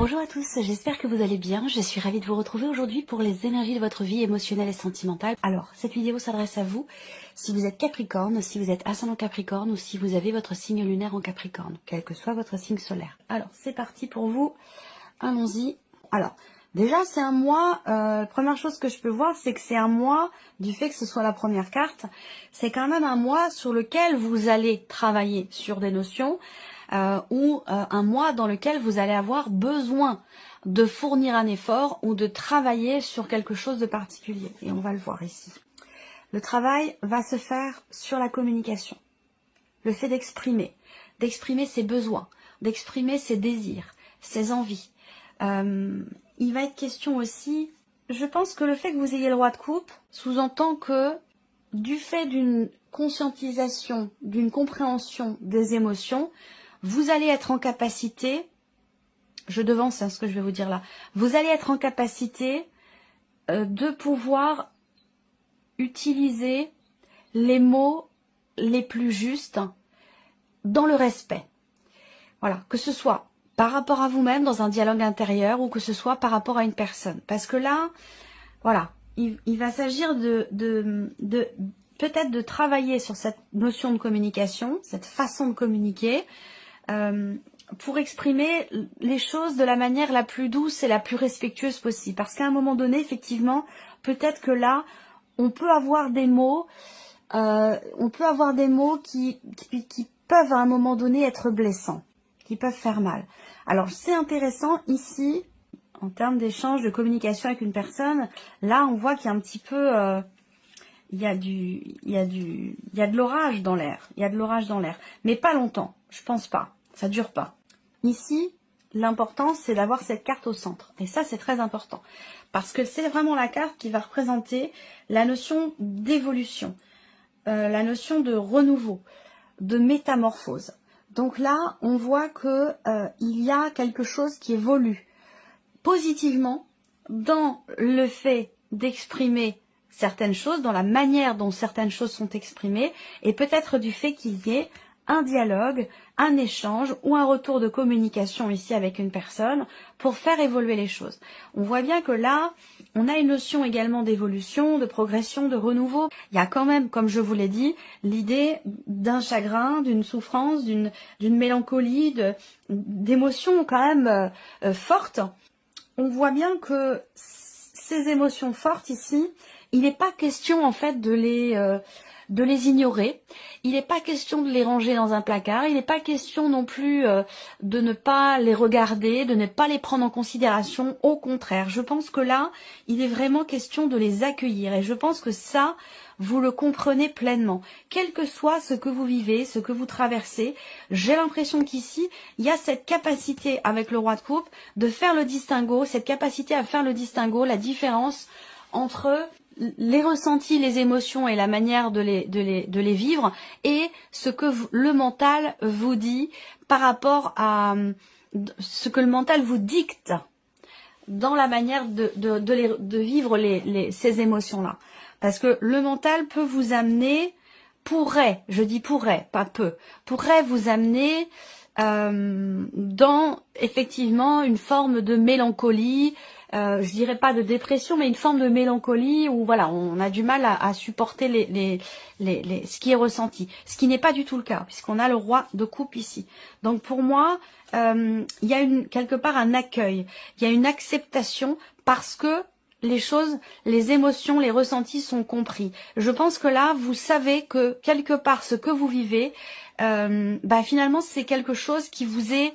Bonjour à tous, j'espère que vous allez bien. Je suis ravie de vous retrouver aujourd'hui pour les énergies de votre vie émotionnelle et sentimentale. Alors, cette vidéo s'adresse à vous si vous êtes Capricorne, si vous êtes ascendant Capricorne ou si vous avez votre signe lunaire en Capricorne, quel que soit votre signe solaire. Alors, c'est parti pour vous. Allons-y. Alors, déjà, c'est un mois, première chose que je peux voir, c'est que c'est un mois, du fait que ce soit la première carte, c'est quand même un mois sur lequel vous allez travailler sur des notions, ou un mois dans lequel vous allez avoir besoin de fournir un effort ou de travailler sur quelque chose de particulier. Et on va le voir ici. Le travail va se faire sur la communication. Le fait d'exprimer ses besoins, d'exprimer ses désirs, ses envies. Il va être question aussi, je pense que le fait que vous ayez le roi de coupe sous-entend que du fait d'une conscientisation, d'une compréhension des émotions, vous allez être en capacité, je devance ce que je vais vous dire là, vous allez être en capacité de pouvoir utiliser les mots les plus justes dans le respect. Voilà, que ce soit par rapport à vous-même dans un dialogue intérieur ou que ce soit par rapport à une personne. Parce que là, voilà, il va s'agir peut-être de travailler sur cette notion de communication, cette façon de communiquer, pour exprimer les choses de la manière la plus douce et la plus respectueuse possible. Parce qu'à un moment donné, effectivement, peut-être que là, on peut avoir des mots, qui peuvent à un moment donné être blessants, qui peuvent faire mal. Alors c'est intéressant ici, en termes d'échange, de communication avec une personne, là on voit qu'il y a un petit peu, il y a de l'orage dans l'air, mais pas longtemps, je pense pas, ça dure pas. Ici, l'important c'est d'avoir cette carte au centre, et ça c'est très important, parce que c'est vraiment la carte qui va représenter la notion d'évolution, la notion de renouveau, de métamorphose. Donc là, on voit que il y a quelque chose qui évolue positivement dans le fait d'exprimer certaines choses, dans la manière dont certaines choses sont exprimées, et peut-être du fait qu'il y ait un dialogue, un échange ou un retour de communication ici avec une personne pour faire évoluer les choses. On voit bien que là, on a une notion également d'évolution, de progression, de renouveau. Il y a quand même, comme je vous l'ai dit, l'idée d'un chagrin, d'une souffrance, d'une mélancolie, d'émotions quand même fortes. On voit bien que ces émotions fortes ici, il n'est pas question en fait de les ignorer, il n'est pas question de les ranger dans un placard, il n'est pas question non plus de ne pas les regarder, de ne pas les prendre en considération, au contraire. Je pense que là, il est vraiment question de les accueillir et je pense que ça, vous le comprenez pleinement. Quel que soit ce que vous vivez, ce que vous traversez, j'ai l'impression qu'ici, il y a cette capacité avec le roi de coupe de faire le distinguo, cette capacité à faire le distinguo, la différence entre les ressentis, les émotions et la manière de les vivre et ce que le mental vous dit par rapport à ce que le mental vous dicte dans la manière de vivre ces émotions-là. Parce que le mental peut vous amener, je dis pourrait, pas peut, pourrait vous amener dans effectivement une forme de mélancolie, je dirais pas de dépression, mais une forme de mélancolie où voilà, on a du mal à supporter ce qui est ressenti, ce qui n'est pas du tout le cas puisqu'on a le roi de coupe ici. Donc pour moi, il y a quelque part un accueil, il y a une acceptation parce que les choses, les émotions, les ressentis sont compris. Je pense que là, vous savez que quelque part ce que vous vivez, finalement c'est quelque chose qui vous est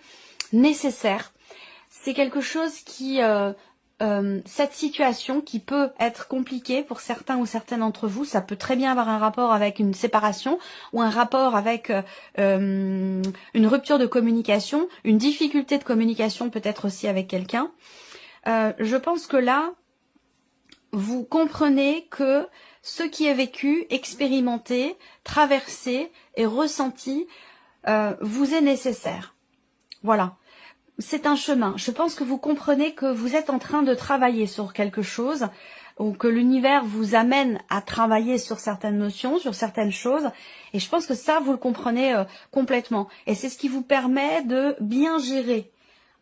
nécessaire. C'est quelque chose qui cette situation qui peut être compliquée pour certains ou certaines d'entre vous, ça peut très bien avoir un rapport avec une séparation ou un rapport avec une rupture de communication, une difficulté de communication peut-être aussi avec quelqu'un. Je pense que là, vous comprenez que ce qui est vécu, expérimenté, traversé et ressenti vous est nécessaire. Voilà. C'est un chemin. Je pense que vous comprenez que vous êtes en train de travailler sur quelque chose ou que l'univers vous amène à travailler sur certaines notions, sur certaines choses. Et je pense que ça, vous le comprenez complètement. Et c'est ce qui vous permet de bien gérer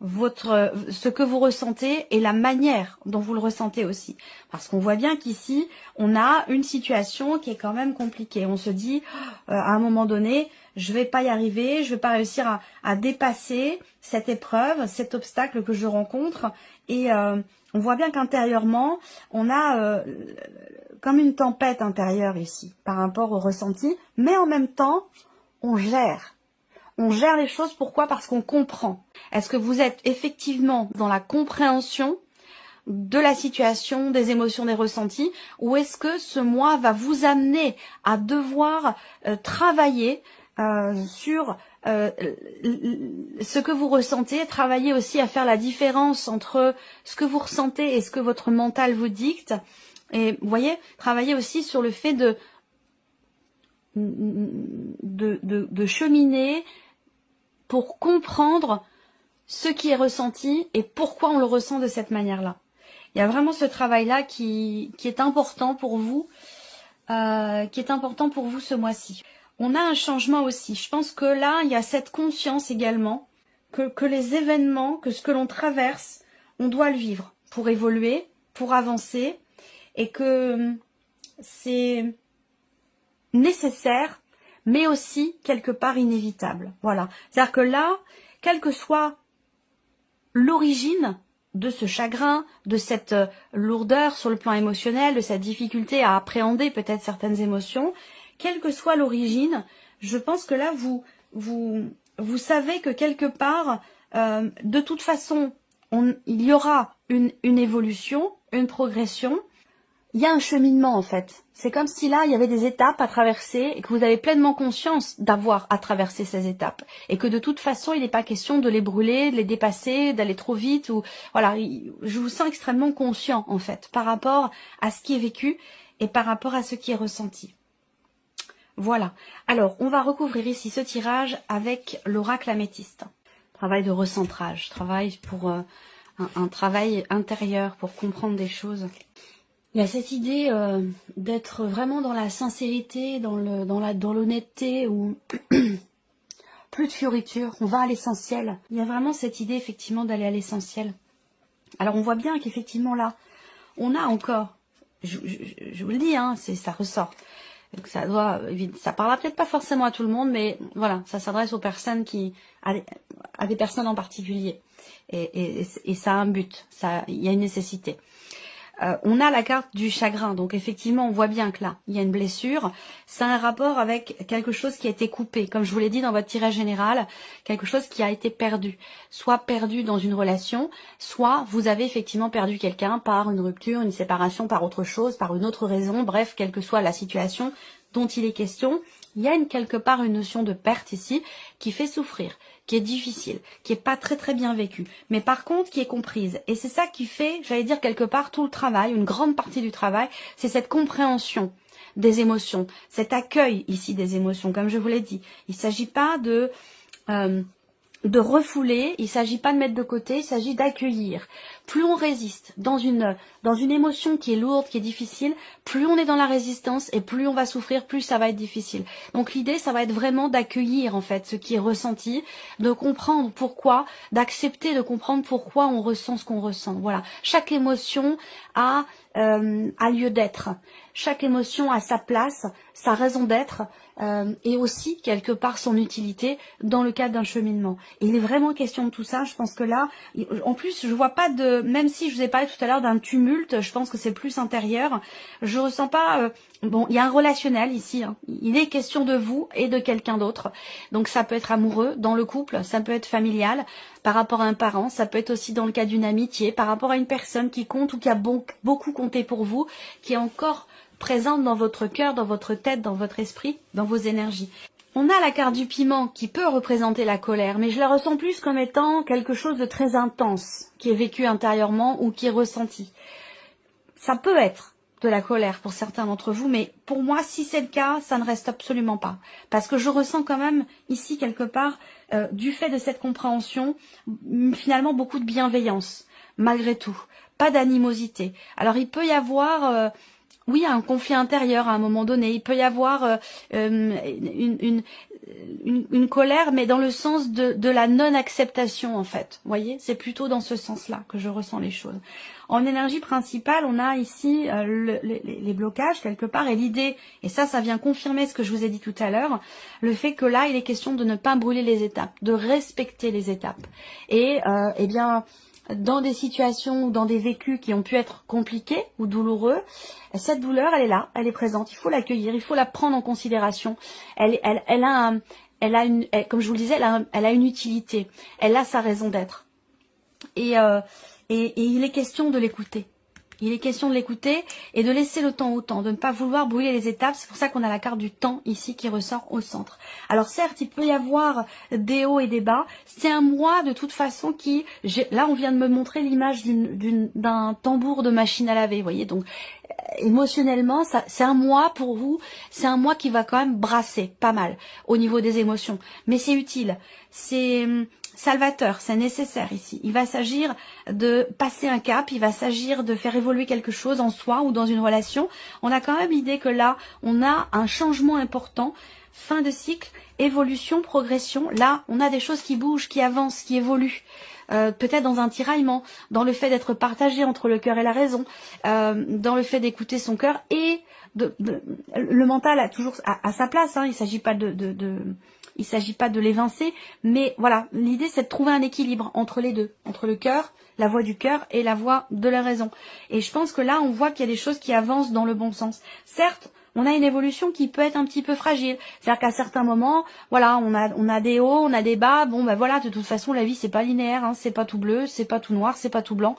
ce que vous ressentez et la manière dont vous le ressentez aussi. Parce qu'on voit bien qu'ici, on a une situation qui est quand même compliquée. On se dit, à un moment donné, je vais pas y arriver, je vais pas réussir à dépasser cette épreuve, cet obstacle que je rencontre. Et on voit bien qu'intérieurement, on a comme une tempête intérieure ici, par rapport au ressenti. Mais en même temps, on gère. On gère les choses, pourquoi? Parce qu'on comprend. Est-ce que vous êtes effectivement dans la compréhension de la situation, des émotions, des ressentis, ou est-ce que ce mois va vous amener à devoir travailler sur ce que vous ressentez, travailler aussi à faire la différence entre ce que vous ressentez et ce que votre mental vous dicte, et vous voyez, travailler aussi sur le fait de cheminer pour comprendre ce qui est ressenti et pourquoi on le ressent de cette manière-là. Il y a vraiment ce travail-là qui est important pour vous, ce mois-ci. On a un changement aussi. Je pense que là, il y a cette conscience également que les événements, que ce que l'on traverse, on doit le vivre pour évoluer, pour avancer, et que c'est nécessaire, mais aussi quelque part inévitable. Voilà. C'est-à-dire que là, quelle que soit l'origine de ce chagrin, de cette lourdeur sur le plan émotionnel, de cette difficulté à appréhender peut-être certaines émotions, quelle que soit l'origine, je pense que là, vous savez que quelque part, de toute façon, il y aura une évolution, une progression. Il y a un cheminement en fait. C'est comme si là, il y avait des étapes à traverser et que vous avez pleinement conscience d'avoir à traverser ces étapes. Et que de toute façon, il n'est pas question de les brûler, de les dépasser, d'aller trop vite. Ou voilà, je vous sens extrêmement conscient en fait par rapport à ce qui est vécu et par rapport à ce qui est ressenti. Voilà. Alors, on va recouvrir ici ce tirage avec l'oracle améthyste. Travail de recentrage, travail pour un travail intérieur pour comprendre des choses. Il y a cette idée d'être vraiment dans la sincérité, dans l'honnêteté, ou plus de fioritures, on va à l'essentiel. Il y a vraiment cette idée effectivement d'aller à l'essentiel. Alors on voit bien qu'effectivement là, on a encore, je vous le dis, hein, ça ressort. Donc ça parlera peut-être pas forcément à tout le monde, mais voilà, ça s'adresse aux personnes à des personnes en particulier. Et ça a un but, il y a une nécessité. On a la carte du chagrin, donc effectivement on voit bien que là, il y a une blessure, c'est un rapport avec quelque chose qui a été coupé, comme je vous l'ai dit dans votre tirage général, quelque chose qui a été perdu, soit perdu dans une relation, soit vous avez effectivement perdu quelqu'un par une rupture, une séparation, par autre chose, par une autre raison, bref, quelle que soit la situation dont il est question, il y a quelque part une notion de perte ici qui fait souffrir, qui est difficile, qui est pas très très bien vécue, mais par contre qui est comprise. Et c'est ça qui fait, j'allais dire quelque part, tout le travail, une grande partie du travail, c'est cette compréhension des émotions, cet accueil ici des émotions, comme je vous l'ai dit. Il ne s'agit pas de refouler, il ne s'agit pas de mettre de côté, il s'agit d'accueillir. Plus on résiste dans une émotion qui est lourde, qui est difficile, plus on est dans la résistance et plus on va souffrir, plus ça va être difficile. Donc l'idée, ça va être vraiment d'accueillir en fait ce qui est ressenti, de comprendre pourquoi, d'accepter de comprendre pourquoi on ressent ce qu'on ressent. Voilà, chaque émotion a lieu d'être. Chaque émotion a sa place, sa raison d'être et aussi quelque part son utilité dans le cadre d'un cheminement. Et il est vraiment question de tout ça. Je pense que là, en plus, je vois pas même si je vous ai parlé tout à l'heure d'un tumulte, je pense que c'est plus intérieur. Je ressens pas. Bon, il y a un relationnel ici. Hein. Il est question de vous et de quelqu'un d'autre. Donc ça peut être amoureux dans le couple, ça peut être familial, par rapport à un parent, ça peut être aussi dans le cas d'une amitié, par rapport à une personne qui compte ou qui a beaucoup compté pour vous, qui est encore présente dans votre cœur, dans votre tête, dans votre esprit, dans vos énergies. On a la carte du piment qui peut représenter la colère, mais je la ressens plus comme étant quelque chose de très intense, qui est vécu intérieurement ou qui est ressenti. Ça peut être de la colère pour certains d'entre vous, mais pour moi, si c'est le cas, ça ne reste absolument pas. Parce que je ressens quand même ici quelque part, du fait de cette compréhension, finalement beaucoup de bienveillance, malgré tout. Pas d'animosité. Alors il peut y avoir oui, un conflit intérieur à un moment donné. Il peut y avoir une colère, mais dans le sens de la non-acceptation, en fait. Vous voyez, c'est plutôt dans ce sens-là que je ressens les choses. En énergie principale, on a ici les blocages quelque part, et l'idée, et ça vient confirmer ce que je vous ai dit tout à l'heure, le fait que là, il est question de ne pas brûler les étapes, de respecter les étapes. Et eh bien, dans des situations ou dans des vécus qui ont pu être compliqués ou douloureux, cette douleur, elle est là, elle est présente. Il faut l'accueillir, il faut la prendre en considération. Elle a une, comme je vous le disais, elle a une utilité. Elle a sa raison d'être. Et il est question de l'écouter. Il est question de l'écouter et de laisser le temps au temps, de ne pas vouloir brûler les étapes. C'est pour ça qu'on a la carte du temps ici qui ressort au centre. Alors certes, il peut y avoir des hauts et des bas. C'est un mois de toute façon qui... Là, on vient de me montrer l'image d'un tambour de machine à laver, vous voyez. Donc, émotionnellement, c'est un mois pour vous. C'est un mois qui va quand même brasser pas mal au niveau des émotions. Mais c'est utile. C'est... salvateur, c'est nécessaire ici. Il va s'agir de passer un cap, il va s'agir de faire évoluer quelque chose en soi ou dans une relation. On a quand même l'idée que là, on a un changement important, fin de cycle, évolution, progression. Là, on a des choses qui bougent, qui avancent, qui évoluent. Peut-être dans un tiraillement, dans le fait d'être partagé entre le cœur et la raison, dans le fait d'écouter son cœur et le mental a toujours à sa place. Hein, il s'agit pas il s'agit pas de l'évincer, mais voilà, l'idée c'est de trouver un équilibre entre les deux, entre le cœur, la voix du cœur et la voix de la raison. Et je pense que là, on voit qu'il y a des choses qui avancent dans le bon sens. Certes, on a une évolution qui peut être un petit peu fragile. C'est-à-dire qu'à certains moments, voilà, on a des hauts, on a des bas. Bon, ben voilà, de toute façon, la vie, c'est pas linéaire, hein, c'est pas tout bleu, c'est pas tout noir, c'est pas tout blanc.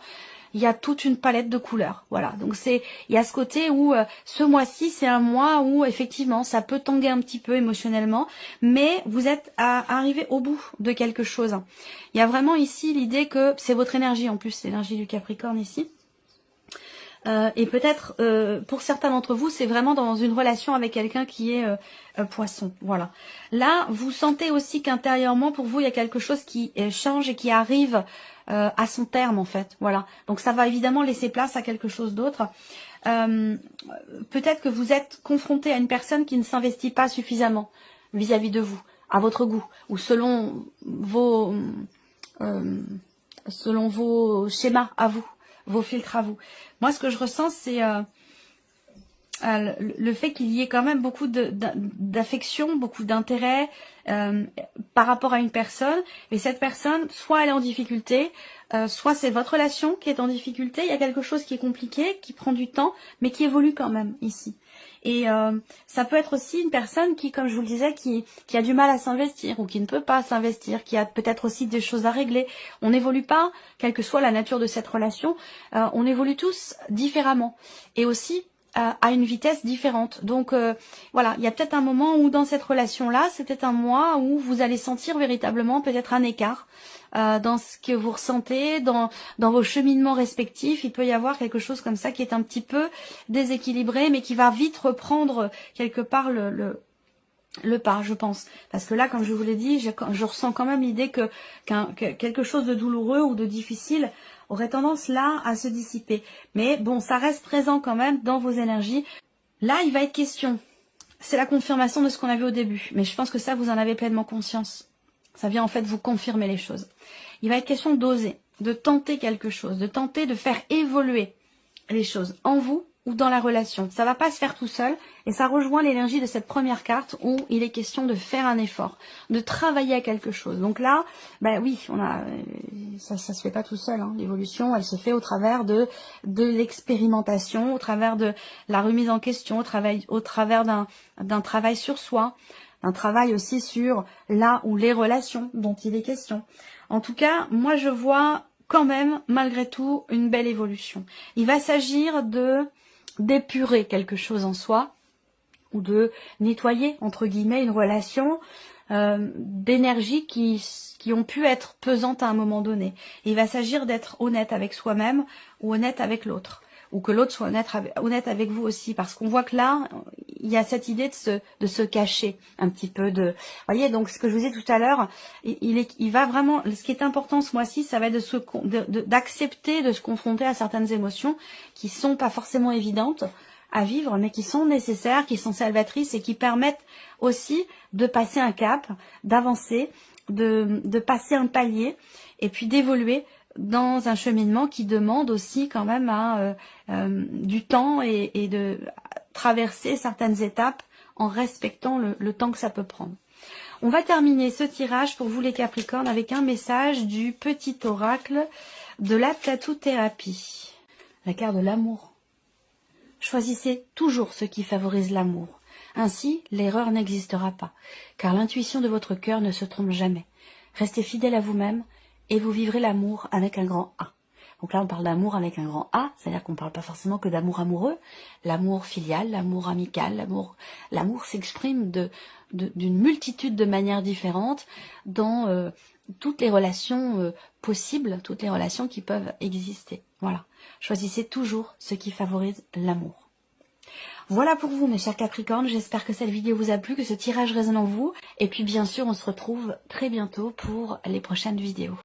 Il y a toute une palette de couleurs, voilà. Donc il y a ce côté où ce mois-ci, c'est un mois où effectivement, ça peut tanguer un petit peu émotionnellement, mais vous êtes arrivé au bout de quelque chose. Il y a vraiment ici l'idée que c'est votre énergie, en plus, c'est l'énergie du Capricorne ici. Et peut-être, pour certains d'entre vous, c'est vraiment dans une relation avec quelqu'un qui est poisson, voilà. Là, vous sentez aussi qu'intérieurement, pour vous, il y a quelque chose qui change et qui arrive à son terme, en fait, voilà. Donc ça va évidemment laisser place à quelque chose d'autre. Peut-être que vous êtes confronté à une personne qui ne s'investit pas suffisamment vis-à-vis de vous, à votre goût, ou selon vos schémas à vous, vos filtres à vous. Moi, ce que je ressens, c'est le fait qu'il y ait quand même beaucoup d'affection, beaucoup d'intérêt par rapport à une personne. Et cette personne, soit elle est en difficulté, soit c'est votre relation qui est en difficulté. Il y a quelque chose qui est compliqué, qui prend du temps, mais qui évolue quand même ici. Et ça peut être aussi une personne qui, comme je vous le disais, qui a du mal à s'investir ou qui ne peut pas s'investir, qui a peut-être aussi des choses à régler. On n'évolue pas, quelle que soit la nature de cette relation, on évolue tous différemment. Et aussi à une vitesse différente. Donc voilà, il y a peut-être un moment où dans cette relation-là, c'est peut-être un mois où vous allez sentir véritablement peut-être un écart dans ce que vous ressentez, dans vos cheminements respectifs. Il peut y avoir quelque chose comme ça qui est un petit peu déséquilibré, mais qui va vite reprendre quelque part le pas, je pense. Parce que là, comme je vous l'ai dit, je ressens quand même l'idée que quelque chose de douloureux ou de difficile aurait tendance là à se dissiper. Mais bon, ça reste présent quand même dans vos énergies. Là, il va être question. C'est la confirmation de ce qu'on a vu au début. Mais je pense que ça, vous en avez pleinement conscience. Ça vient en fait vous confirmer les choses. Il va être question d'oser, de tenter quelque chose, de tenter de faire évoluer les choses en vous ou dans la relation. Ça va pas se faire tout seul et ça rejoint l'énergie de cette première carte où il est question de faire un effort, de travailler à quelque chose. Donc là, ben oui, ça se fait pas tout seul. Hein. L'évolution, elle se fait au travers de l'expérimentation, au travers de la remise en question, au travers d'un travail sur soi, un travail aussi sur là où les relations dont il est question. En tout cas, moi je vois quand même, malgré tout, une belle évolution. Il va s'agir d'épurer quelque chose en soi, ou de nettoyer, entre guillemets, une relation d'énergie qui ont pu être pesantes à un moment donné. Et il va s'agir d'être honnête avec soi-même ou honnête avec l'autre. Ou que l'autre soit honnête avec vous aussi. Parce qu'on voit que là, il y a cette idée de se cacher un petit peu. Voyez, donc ce que je vous disais tout à l'heure, il va vraiment... Ce qui est important ce mois-ci, ça va être d'accepter de se confronter à certaines émotions qui sont pas forcément évidentes à vivre, mais qui sont nécessaires, qui sont salvatrices et qui permettent aussi de passer un cap, d'avancer, de passer un palier et puis d'évoluer dans un cheminement qui demande aussi quand même du temps et de traverser certaines étapes en respectant le temps que ça peut prendre. On va terminer ce tirage pour vous les Capricornes avec un message du petit oracle de la tatou-thérapie. La carte de l'amour. Choisissez toujours ce qui favorise l'amour. Ainsi, l'erreur n'existera pas, car l'intuition de votre cœur ne se trompe jamais. Restez fidèle à vous-même et vous vivrez l'amour avec un grand A. Donc là, on parle d'amour avec un grand A, c'est-à-dire qu'on ne parle pas forcément que d'amour amoureux. L'amour filial, l'amour amical, l'amour s'exprime d'une multitude de manières différentes dans toutes les relations possibles, toutes les relations qui peuvent exister. Voilà. Choisissez toujours ce qui favorise l'amour. Voilà pour vous mes chers Capricornes, j'espère que cette vidéo vous a plu, que ce tirage résonne en vous. Et puis bien sûr, on se retrouve très bientôt pour les prochaines vidéos.